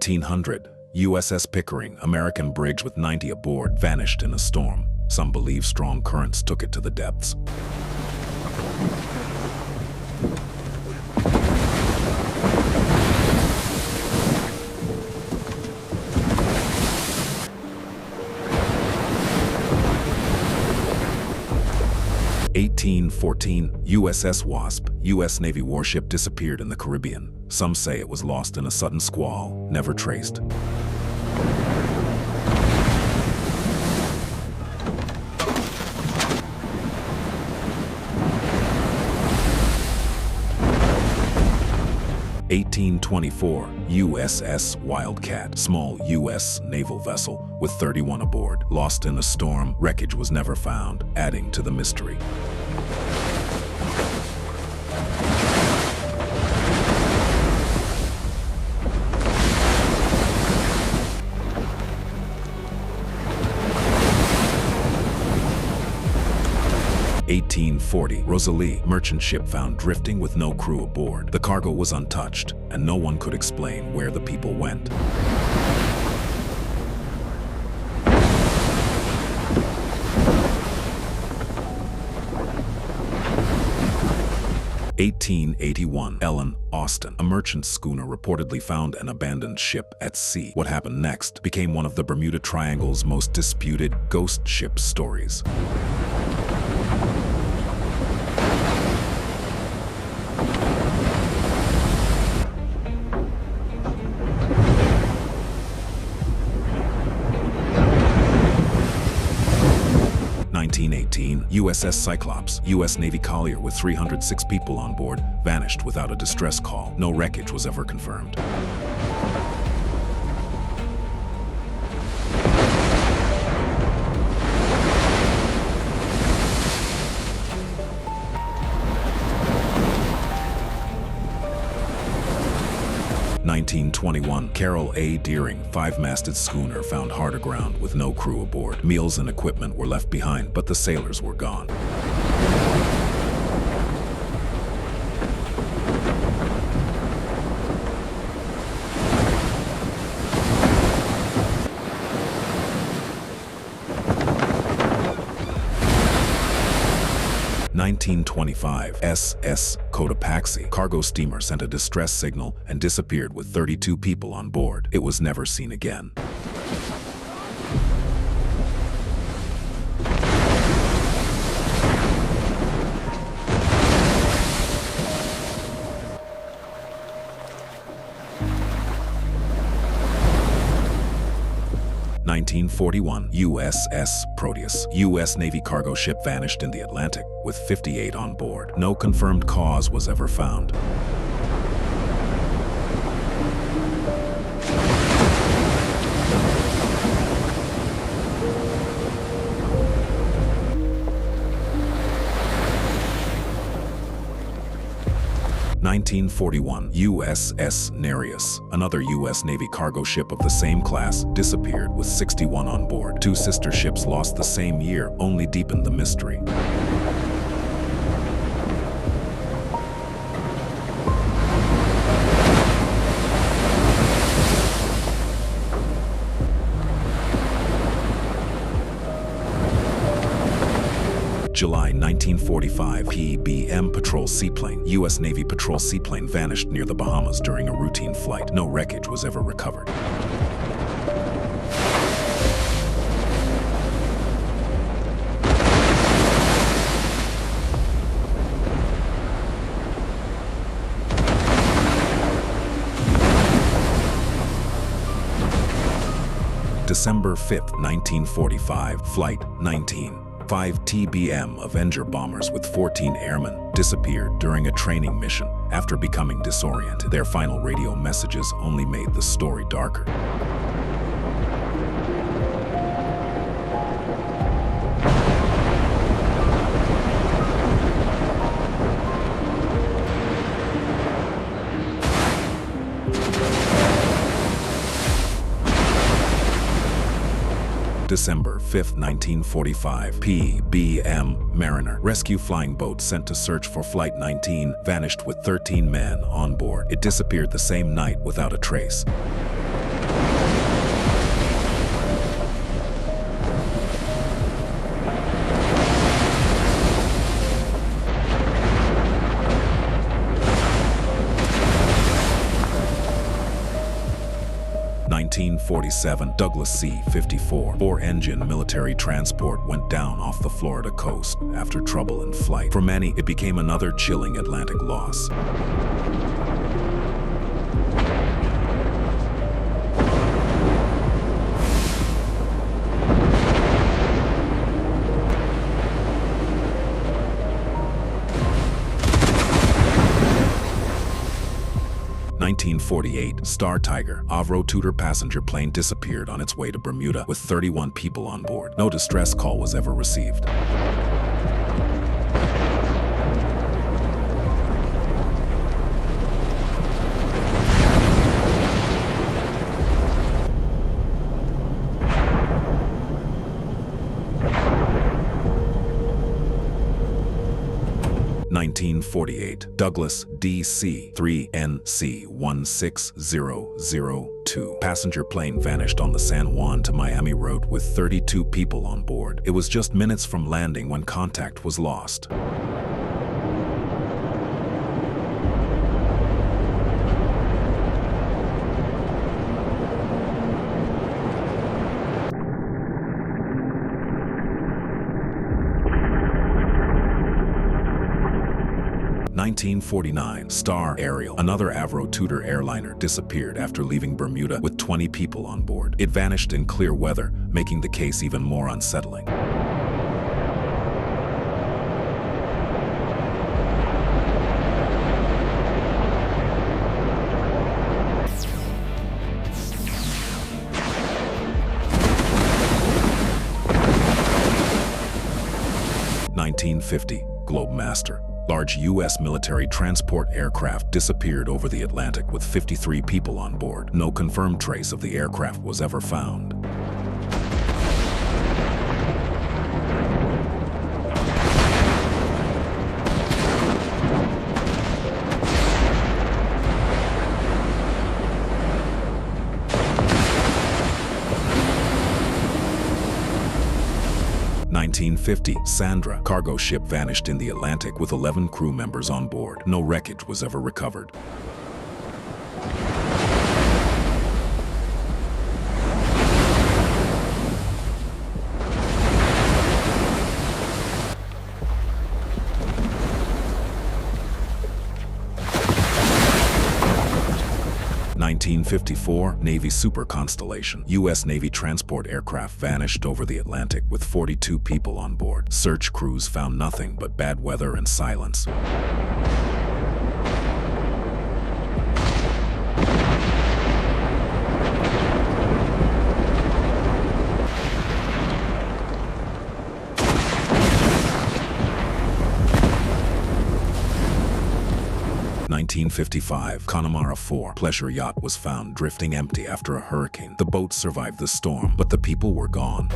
1900, USS Pickering, American brig with 90 aboard, vanished in a storm. Some believe strong currents took it to the depths. (1814) USS Wasp, U.S. Navy warship, disappeared in the Caribbean. Some say it was lost in a sudden squall, never traced. (1824) USS Wildcat, small U.S. naval vessel with 31 aboard, lost in a storm. Wreckage was never found, adding to the mystery. (1840) Rosalie, merchant ship found drifting with no crew aboard. The cargo was untouched, and no one could explain where the people went. (1881) Ellen, Austin, a merchant schooner, reportedly found an abandoned ship at sea. What happened next became one of the Bermuda Triangle's most disputed ghost ship stories. (1918) USS Cyclops, U.S. Navy collier with 306 people on board, vanished without a distress call. No wreckage was ever confirmed. (1921) Carol A. Deering, five-masted schooner, found hard aground with no crew aboard. Meals and equipment were left behind, but the sailors were gone. (1925) SS Cotopaxi, cargo steamer, sent a distress signal and disappeared with 32 people on board. It was never seen again. (1941) USS Proteus, U.S. Navy cargo ship, vanished in the Atlantic with 58 on board. No confirmed cause was ever found. (1941) USS Nereus, another U.S. Navy cargo ship of the same class, disappeared with 61 on board. Two sister ships lost the same year only deepened the mystery. July 1945, PBM patrol seaplane, U.S. Navy patrol seaplane, vanished near the Bahamas during a routine flight. No wreckage was ever recovered. December 5, 1945, Flight 19. 5 TBM Avenger bombers with 14 airmen disappeared during a training mission after becoming disoriented. Their final radio messages only made the story darker. December 5, 1945, PBM Mariner, rescue flying boat sent to search for Flight 19, vanished with 13 men on board. It disappeared the same night without a trace. 1947, Douglas C-54 four-engine military transport went down off the Florida coast after trouble in flight. For many, it became another chilling Atlantic loss. 1948, Star Tiger, Avro Tudor passenger plane disappeared on its way to Bermuda with 31 people on board. No distress call was ever received. (1948) Douglas DC-3NC16002 passenger plane vanished on the San Juan to Miami road with 32 people on board. It was just minutes from landing when contact was lost. (1949) Star Ariel, another Avro Tudor airliner, disappeared after leaving Bermuda with 20 people on board. It vanished in clear weather, making the case even more unsettling. (1950) Globemaster, large U.S. military transport aircraft, disappeared over the Atlantic with 53 people on board. No confirmed trace of the aircraft was ever found. (1950) Sandra, cargo ship, vanished in the Atlantic with 11 crew members on board. No wreckage was ever recovered. (1954) Navy Super Constellation, U.S. Navy transport aircraft, vanished over the Atlantic with 42 people on board. Search crews found nothing but bad weather and silence. (1955) Connemara 4 pleasure yacht was found drifting empty after a hurricane. The boat survived the storm, but the people were gone.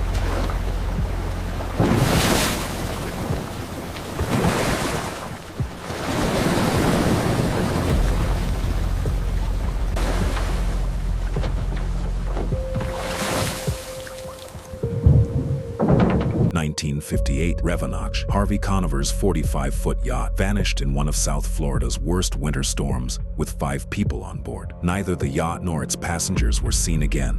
(1958) Revenach, Harvey Conover's 45-foot yacht, vanished in one of South Florida's worst winter storms with 5 people on board. Neither the yacht nor its passengers were seen again.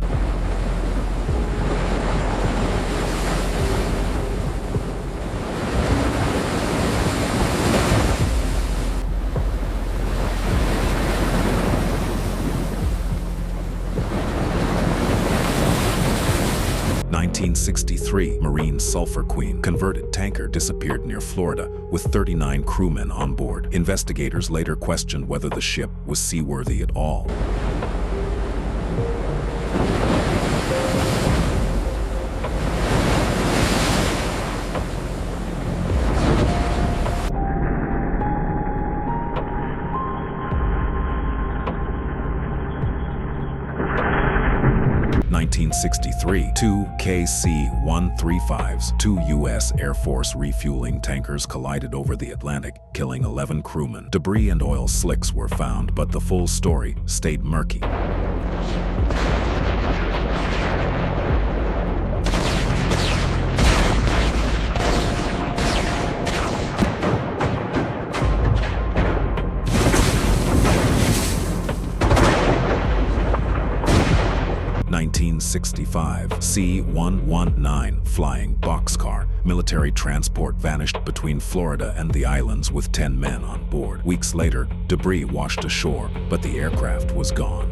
(1963) Marine Sulphur Queen, converted tanker, disappeared near Florida with 39 crewmen on board. Investigators later questioned whether the ship was seaworthy at all. (1963) Two KC-135s, 2 U.S. Air Force refueling tankers, collided over the Atlantic, killing 11 crewmen. Debris and oil slicks were found, but the full story stayed murky. 1965, C-119 flying boxcar military transport vanished between Florida and the islands with 10 men on board. Weeks later, debris washed ashore, but the aircraft was gone.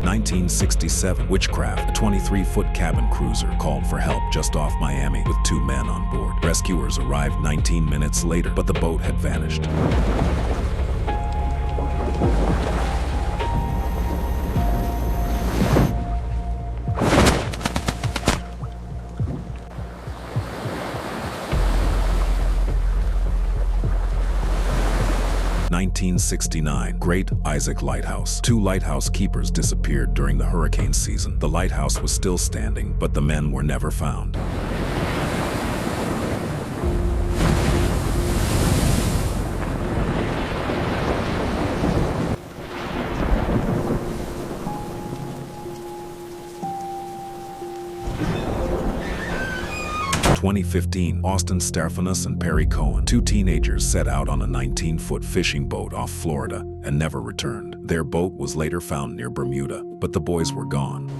1967, Witchcraft, a 23-foot cabin cruiser, called for help just off Miami with 2 men on board. Rescuers arrived 19 minutes later, but the boat had vanished. (1969) Great Isaac Lighthouse. 2 lighthouse keepers disappeared during the hurricane season. The lighthouse was still standing, but the men were never found. In 2015, Austin Stephanus and Perry Cohen, 2 teenagers, set out on a 19-foot fishing boat off Florida and never returned. Their boat was later found near Bermuda, but the boys were gone.